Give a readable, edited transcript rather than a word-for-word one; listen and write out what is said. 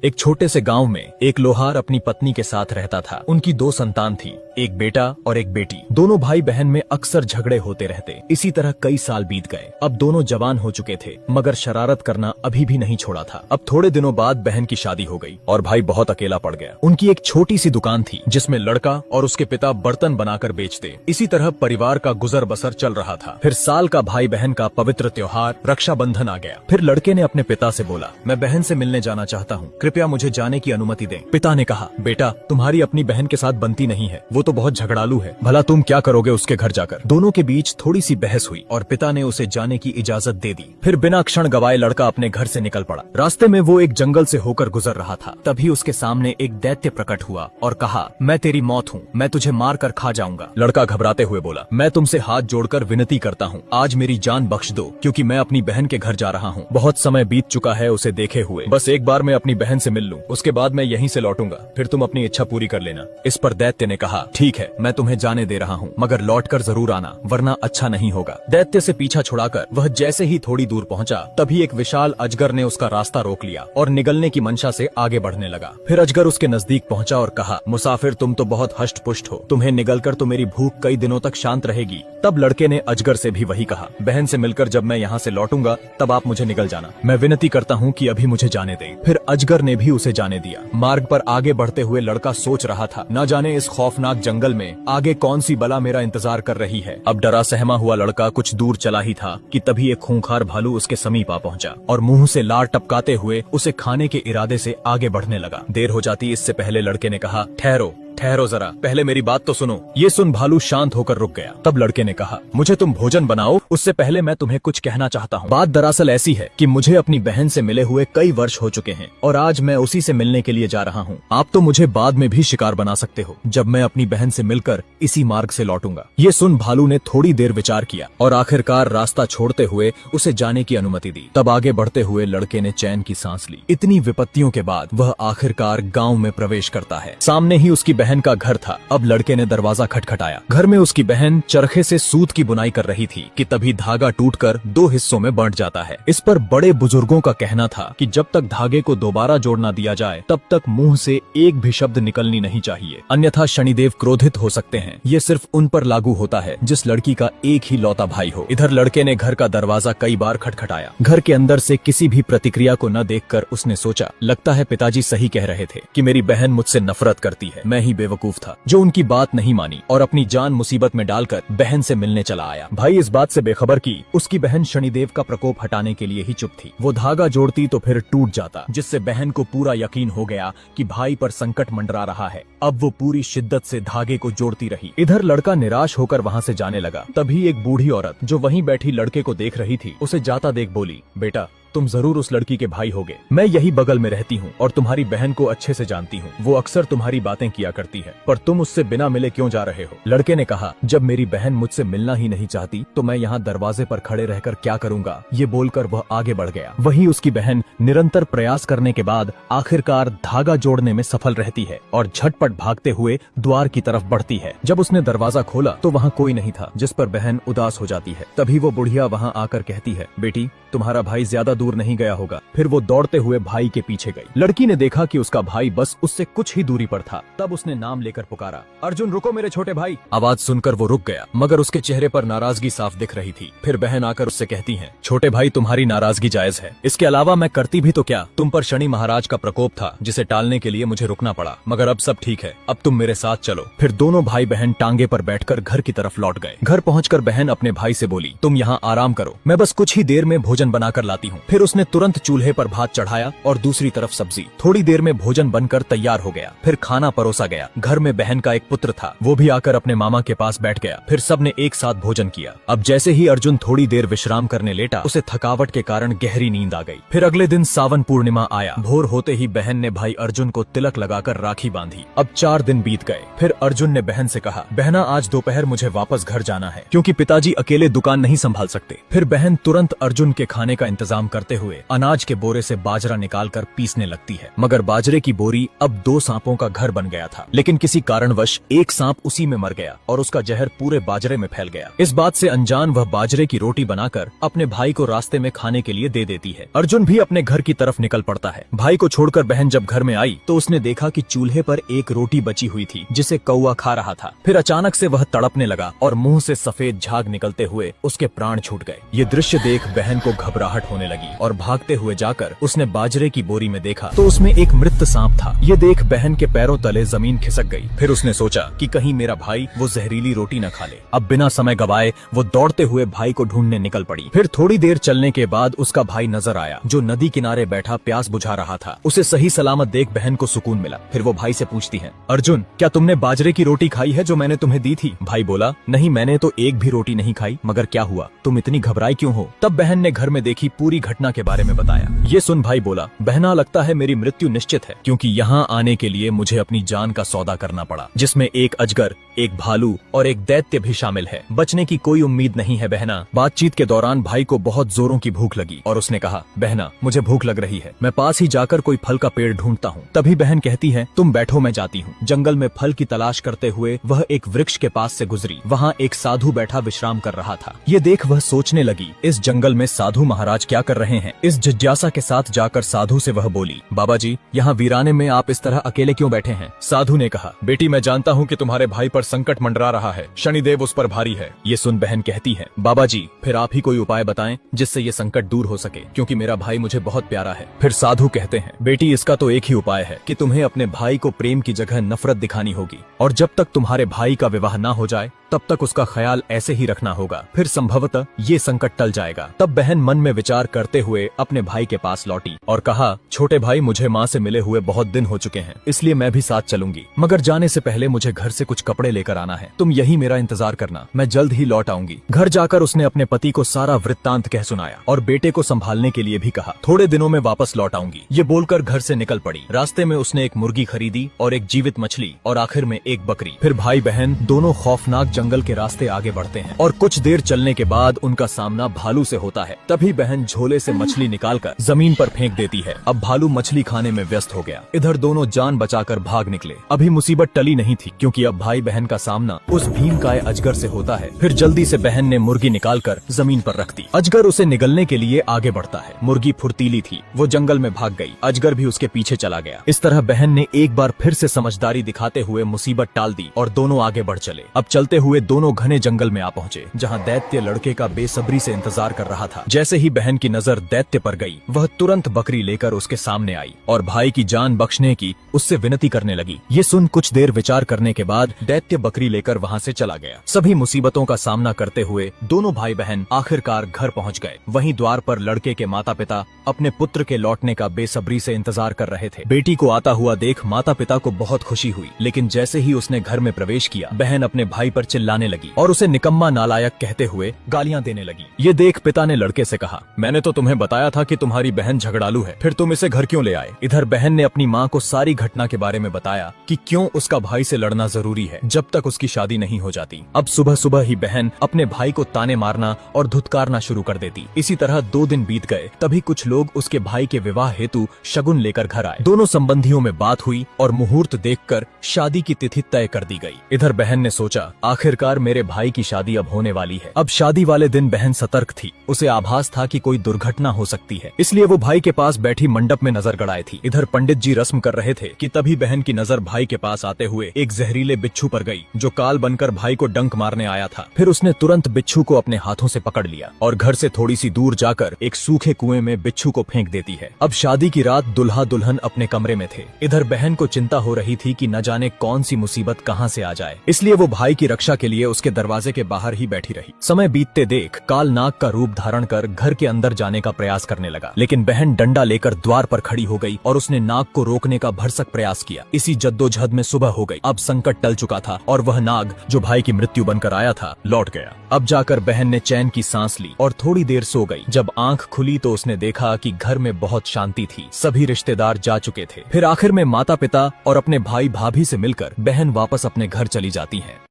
एक छोटे से गांव में एक लोहार अपनी पत्नी के साथ रहता था। उनकी दो संतान थी, एक बेटा और एक बेटी। दोनों भाई बहन में अक्सर झगड़े होते रहते। इसी तरह कई साल बीत गए। अब दोनों जवान हो चुके थे, मगर शरारत करना अभी भी नहीं छोड़ा था। अब थोड़े दिनों बाद बहन की शादी हो गई और भाई बहुत अकेला पड़ गया। उनकी एक छोटी सी दुकान थी जिसमें लड़का और उसके पिता बर्तन बनाकर बेचते। इसी तरह परिवार का गुजर बसर चल रहा था। फिर साल का भाई बहन का पवित्र त्योहार रक्षाबंधन आ गया। फिर लड़के ने अपने पिता से बोला, मैं बहन से मिलने जाना चाहता हूँ, कृपया मुझे जाने की अनुमति दें। पिता ने कहा, बेटा तुम्हारी अपनी बहन के साथ बनती नहीं है, वो तो बहुत झगड़ालू है, भला तुम क्या करोगे उसके घर जाकर। दोनों के बीच थोड़ी सी बहस हुई और पिता ने उसे जाने की इजाजत दे दी। फिर बिना क्षण गवाए लड़का अपने घर से निकल पड़ा। रास्ते में वो एक जंगल से होकर गुजर रहा था। तभी उसके सामने एक दैत्य प्रकट हुआ और कहा, मैं तेरी मौत हूँ, मैं तुझे मार कर खा जाऊंगा। लड़का घबराते हुए बोला, मैं तुमसे हाथ जोड़कर विनती करता हूँ, आज मेरी जान बख्श दो, क्योंकि मैं अपनी बहन के घर जा रहा हूँ। बहुत समय बीत चुका है उसे देखे हुए, बस एक बार मैं अपनी बहन से मिल लूं, उसके बाद मैं यहीं से लौटूंगा, फिर तुम अपनी इच्छा पूरी कर लेना। इस पर दैत्य ने कहा, ठीक है, मैं तुम्हें जाने दे रहा हूँ, मगर लौटकर जरूर आना, वरना अच्छा नहीं होगा। दैत्य से पीछा छुड़ाकर वह जैसे ही थोड़ी दूर पहुंचा, तभी एक विशाल अजगर ने उसका रास्ता रोक लिया और निगलने की मंशा से आगे बढ़ने लगा। फिर अजगर उसके नजदीक पहुंचा और कहा, मुसाफिर तुम तो बहुत हष्ट पुष्ट हो, तुम्हें निगलकर तो मेरी भूख कई दिनों तक शांत रहेगी। तब लड़के ने अजगर से भी वही कहा, बहन से मिलकर जब मैं यहाँ से लौटूंगा तब आप मुझे निगल जाना, मैं विनती करता हूँ कि अभी मुझे जाने दें। फिर अजगर ने भी उसे जाने दिया। मार्ग पर आगे बढ़ते हुए लड़का सोच रहा था, न जाने इस खौफनाक जंगल में आगे कौन सी बला मेरा इंतजार कर रही है। अब डरा सहमा हुआ लड़का कुछ दूर चला ही था कि तभी एक खूंखार भालू उसके समीप आ पहुंचा और मुंह से लार टपकाते हुए उसे खाने के इरादे से आगे बढ़ने लगा। देर हो जाती इससे पहले लड़के ने कहा, ठहरो ठहरो जरा, पहले मेरी बात तो सुनो। ये सुन भालू शांत होकर रुक गया। तब लड़के ने कहा, मुझे तुम भोजन बनाओ, उससे पहले मैं तुम्हें कुछ कहना चाहता हूँ। बात दरअसल ऐसी है कि मुझे अपनी बहन से मिले हुए कई वर्ष हो चुके हैं और आज मैं उसी से मिलने के लिए जा रहा हूँ। आप तो मुझे बाद में भी शिकार बना सकते हो, जब मैं अपनी बहन से मिलकर इसी मार्ग से लौटूंगा। ये सुन भालू ने थोड़ी देर विचार किया और आखिरकार रास्ता छोड़ते हुए उसे जाने की अनुमति दी। तब आगे बढ़ते हुए लड़के ने चैन की सांस ली। इतनी विपत्तियों के बाद वह आखिरकार गाँव में प्रवेश करता है। सामने ही उसकी बहन का घर था। अब लड़के ने दरवाजा खटखटाया। घर में उसकी बहन चरखे से सूत की बुनाई कर रही थी कि तभी धागा टूटकर दो हिस्सों में बंट जाता है। इस पर बड़े बुजुर्गों का कहना था कि जब तक धागे को दोबारा जोड़ ना दिया जाए तब तक मुंह से एक भी शब्द निकलनी नहीं चाहिए, अन्यथा शनिदेव क्रोधित हो सकते हैं। ये सिर्फ उन पर लागू होता है जिस लड़की का एक ही लौता भाई हो। इधर लड़के ने घर का दरवाजा कई बार खटखटाया। घर के अंदर से किसी भी प्रतिक्रिया को न देखकर उसने सोचा, लगता है पिताजी सही कह रहे थे कि मेरी बहन मुझसे नफरत करती है। मैं ही बेवकूफ था जो उनकी बात नहीं मानी और अपनी जान मुसीबत में डालकर बहन से मिलने चला आया। भाई इस बात से बेखबर की उसकी बहन शनिदेव का प्रकोप हटाने के लिए ही चुप थी। वो धागा जोड़ती तो फिर टूट जाता, जिससे बहन को पूरा यकीन हो गया कि भाई पर संकट मंडरा रहा है। अब वो पूरी शिद्दत से धागे को जोड़ती रही। इधर लड़का निराश होकर वहाँ से जाने लगा। तभी एक बूढ़ी औरत जो वहीं बैठी लड़के को देख रही थी, उसे जाता देख बोली, बेटा तुम जरूर उस लड़की के भाई होगे। मैं यही बगल में रहती हूँ और तुम्हारी बहन को अच्छे से जानती हूँ। वो अक्सर तुम्हारी बातें किया करती है, पर तुम उससे बिना मिले क्यों जा रहे हो? लड़के ने कहा, जब मेरी बहन मुझसे मिलना ही नहीं चाहती तो मैं यहाँ दरवाजे पर खड़े रहकर क्या करूँगा? ये बोलकर वह आगे बढ़ गया। वहीं उसकी बहन निरंतर प्रयास करने के बाद आखिरकार धागा जोड़ने में सफल रहती है और झटपट भागते हुए द्वार की तरफ बढ़ती है। जब उसने दरवाजा खोला तो वहाँ कोई नहीं था, जिस पर बहन उदास हो जाती है। तभी वो बुढ़िया वहाँ आकर कहती है, बेटी तुम्हारा भाई ज्यादा दूर नहीं गया होगा। फिर वो दौड़ते हुए भाई के पीछे गई। लड़की ने देखा कि उसका भाई बस उससे कुछ ही दूरी पर था। तब उसने नाम लेकर पुकारा, अर्जुन रुको मेरे छोटे भाई। आवाज सुनकर वो रुक गया, मगर उसके चेहरे पर नाराजगी साफ दिख रही थी। फिर बहन आकर उससे कहती है, छोटे भाई तुम्हारी नाराजगी जायज है, इसके अलावा मैं करती भी तो क्या? तुम पर शनि महाराज का प्रकोप था जिसे टालने के लिए मुझे रुकना पड़ा, मगर अब सब ठीक है, अब तुम मेरे साथ चलो। फिर दोनों भाई बहन टांगे पर बैठकर घर की तरफ लौट गए। घर पहुंचकर बहन अपने भाई से बोली, तुम यहाँ आराम करो, मैं बस कुछ ही देर में भोजन बनाकर लाती हूँ। फिर उसने तुरंत चूल्हे पर भात चढ़ाया और दूसरी तरफ सब्जी। थोड़ी देर में भोजन बनकर तैयार हो गया। फिर खाना परोसा गया। घर में बहन का एक पुत्र था, वो भी आकर अपने मामा के पास बैठ गया। फिर सबने एक साथ भोजन किया। अब जैसे ही अर्जुन थोड़ी देर विश्राम करने लेटा, उसे थकावट के कारण गहरी नींद आ गई। फिर अगले दिन सावन पूर्णिमा आया। भोर होते ही बहन ने भाई अर्जुन को तिलक लगाकर राखी बांधी। अब 4 दिन बीत गए। फिर अर्जुन ने बहन से कहा, बहना आज दोपहर मुझे वापस घर जाना है, क्योंकि पिताजी अकेले दुकान नहीं संभाल सकते। फिर बहन तुरंत अर्जुन के खाने का इंतजाम करते हुए अनाज के बोरे से बाजरा निकालकर पीसने लगती है। मगर बाजरे की बोरी अब 2 सांपों का घर बन गया था। लेकिन किसी कारणवश एक सांप उसी में मर गया और उसका जहर पूरे बाजरे में फैल गया। इस बात से अनजान वह बाजरे की रोटी बनाकर अपने भाई को रास्ते में खाने के लिए दे देती है। अर्जुन भी अपने घर की तरफ निकल पड़ता है। भाई को छोड़कर बहन जब घर में आई तो उसने देखा कि चूल्हे पर एक रोटी बची हुई थी जिसे कौवा खा रहा था। फिर अचानक से वह तड़पने लगा और मुंह से सफेद झाग निकलते हुए उसके प्राण छूट गए। ये दृश्य देख बहन को घबराहट होने लगी और भागते हुए जाकर उसने बाजरे की बोरी में देखा तो उसमें एक मृत सांप था। ये देख बहन के पैरों तले जमीन खिसक गई। फिर उसने सोचा कि कहीं मेरा भाई वो जहरीली रोटी न खा ले। अब बिना समय गवाए वो दौड़ते हुए भाई को ढूंढने निकल पड़ी। फिर थोड़ी देर चलने के बाद उसका भाई नजर आया जो नदी किनारे बैठा प्यास बुझा रहा था। उसे सही सलामत देख बहन को सुकून मिला। फिर वो भाई से पूछती है, अर्जुन क्या तुमने बाजरे की रोटी खाई है जो मैंने तुम्हें दी थी? भाई बोला, नहीं मैंने तो एक भी रोटी नहीं खाई, मगर क्या हुआ, तुम इतनी घबराई क्यों हो? तब बहन ने घर में देखी पूरी घटना के बारे में बताया। ये सुन भाई बोला, बहना लगता है मेरी मृत्यु निश्चित है, क्योंकि यहाँ आने के लिए मुझे अपनी जान का सौदा करना पड़ा, जिसमें एक अजगर, एक भालू और एक दैत्य भी शामिल है। बचने की कोई उम्मीद नहीं है बहना। बातचीत के दौरान भाई को बहुत जोरों की भूख लगी और उसने कहा, बहना मुझे भूख लग रही है, मैं पास ही जाकर कोई फल का पेड़ ढूंढता हूँ। तभी बहन कहती है, तुम बैठो मैं जाती हूँ। जंगल में फल की तलाश करते हुए वह एक वृक्ष के पास से गुजरी। वहाँ एक साधु बैठा विश्राम कर रहा था। ये देख वह सोचने लगी, इस जंगल में साधु महाराज क्या कर रहे हैं? इस जिज्ञासा के साथ जाकर साधु से वह बोली, बाबा जी यहाँ वीराने में आप इस तरह अकेले क्यों बैठे हैं? साधु ने कहा, बेटी मैं जानता हूँ कि तुम्हारे भाई पर संकट मंडरा रहा है, शनिदेव उस पर भारी है। ये सुन बहन कहती है, बाबा जी फिर आप ही कोई उपाय बताएं जिससे ये संकट दूर हो सके, क्योंकि मेरा भाई मुझे बहुत प्यारा है। फिर साधु कहते हैं, बेटी इसका तो एक ही उपाय है कि तुम्हें अपने भाई को प्रेम की जगह नफरत दिखानी होगी, और जब तक तुम्हारे भाई का विवाह ना हो जाए तब तक उसका ख्याल ऐसे ही रखना होगा, फिर संभवतः ये संकट टल जाएगा। तब बहन मन में विचार करते हुए अपने भाई के पास लौटी और कहा, छोटे भाई मुझे माँ से मिले हुए बहुत दिन हो चुके हैं, इसलिए मैं भी साथ चलूंगी, मगर जाने से पहले मुझे घर से कुछ कपड़े लेकर आना है। तुम यही मेरा इंतजार करना, मैं जल्द ही लौट आऊंगी। घर जाकर उसने अपने पति को सारा वृत्तांत कह सुनाया और बेटे को संभालने के लिए भी कहा, थोड़े दिनों में वापस लौट आऊंगी। ये बोलकर घर से निकल पड़ी। रास्ते में उसने एक मुर्गी खरीदी और एक जीवित मछली और आखिर में एक बकरी। फिर भाई बहन दोनों खौफनाक जंगल के रास्ते आगे बढ़ते हैं और कुछ देर चलने के बाद उनका सामना भालू से होता है। तभी बहन झोले से मछली निकालकर जमीन पर फेंक देती है। अब भालू मछली खाने में व्यस्त हो गया। इधर दोनों जान बचाकर भाग निकले। अभी मुसीबत टली नहीं थी, क्योंकि अब भाई बहन का सामना उस भीमकाय अजगर से होता है। फिर जल्दी से बहन ने मुर्गी निकालकर जमीन पर रख दी। अजगर उसे निगलने के लिए आगे बढ़ता है। मुर्गी फुर्तीली थी, वो जंगल में भाग गई। अजगर भी उसके पीछे चला गया। इस तरह बहन ने एक बार फिर से समझदारी दिखाते हुए मुसीबत टाल दी और दोनों आगे बढ़ चले। अब चलते हुए दोनों घने जंगल में आ पहुंचे, जहां दैत्य लड़के का बेसब्री से इंतजार कर रहा था। जैसे ही बहन की नजर दैत्य पर गई, वह तुरंत बकरी लेकर उसके सामने आई और भाई की जान बख्शने की उससे विनती करने लगी। ये सुन कुछ देर विचार करने के बाद दैत्य बकरी लेकर वहां से चला गया। सभी मुसीबतों का सामना करते हुए दोनों भाई बहन आखिरकार घर पहुंच गए। वहीं द्वार पर लड़के के माता पिता अपने पुत्र के लौटने का बेसब्री से इंतजार कर रहे थे। बेटी को आता हुआ देख माता पिता को बहुत खुशी हुई, लेकिन जैसे ही उसने घर में प्रवेश किया, बहन अपने भाई पर चिल्लाने लगी और उसे निकम्मा नालायक कहते हुए गालियां देने लगी। ये देख पिता ने लड़के से कहा, मैंने तो तुम्हें बताया था कि तुम्हारी बहन झगड़ालू है, फिर तुम इसे घर क्यों ले आए? इधर बहन ने अपनी माँ को सारी घटना के बारे में बताया कि क्यों उसका भाई से लड़ना जरूरी है जब तक उसकी शादी नहीं हो जाती। अब सुबह सुबह ही बहन अपने भाई को ताने मारना और धुतकारना शुरू कर देती। इसी तरह 2 दिन बीत गए। तभी कुछ लोग उसके भाई के विवाह हेतु शगुन लेकर घर आए। दोनों संबंधियों में बात हुई और मुहूर्त देखकर शादी की तिथि तय कर दी गई। इधर बहन ने सोचा, आखिरकार मेरे भाई की शादी अब होने वाली है। अब शादी वाले दिन बहन सतर्क थी। उसे आभास था कि कोई दुर्घटना हो सकती है, इसलिए वो भाई के पास बैठी मंडप में नजर गड़ाए थी। इधर पंडित जी रस्म कर रहे थे कि तभी बहन की नजर भाई के पास आते हुए एक जहरीले बिच्छू पर गई, जो काल बनकर भाई को डंक मारने आया था। फिर उसने तुरंत बिच्छू को अपने हाथों से पकड़ लिया और घर से थोड़ी सी दूर जाकर एक सूखे कुएं में बिच्छू को फेंक देती है। अब शादी की रात दुल्हा दुल्हन अपने कमरे में थे। इधर बहन को चिंता हो रही थी कि न जाने कौन सी मुसीबत कहां से आ जाए, इसलिए वो भाई की रक्षा के लिए उसके दरवाजे के बाहर ही बैठी रही। समय बीतते देख काल नाग का रूप धारण कर घर के अंदर जाने का प्रयास करने लगा, लेकिन बहन डंडा लेकर द्वार पर खड़ी हो गई और उसने नाग को रोकने का भरसक प्रयास किया। इसी जद्दोजहद में सुबह हो गई। अब संकट टल चुका था और वह नाग जो भाई की मृत्यु बनकर आया था लौट गया। अब जाकर बहन ने चैन की सांस ली और थोड़ी देर सो गई। जब आंख खुली तो उसने देखा कि घर में बहुत शांति थी। सभी रिश्तेदार जा चुके थे। फिर आखिर में माता पिता और अपने भाई भाभी से मिलकर बहन वापस अपने घर चली जाती है।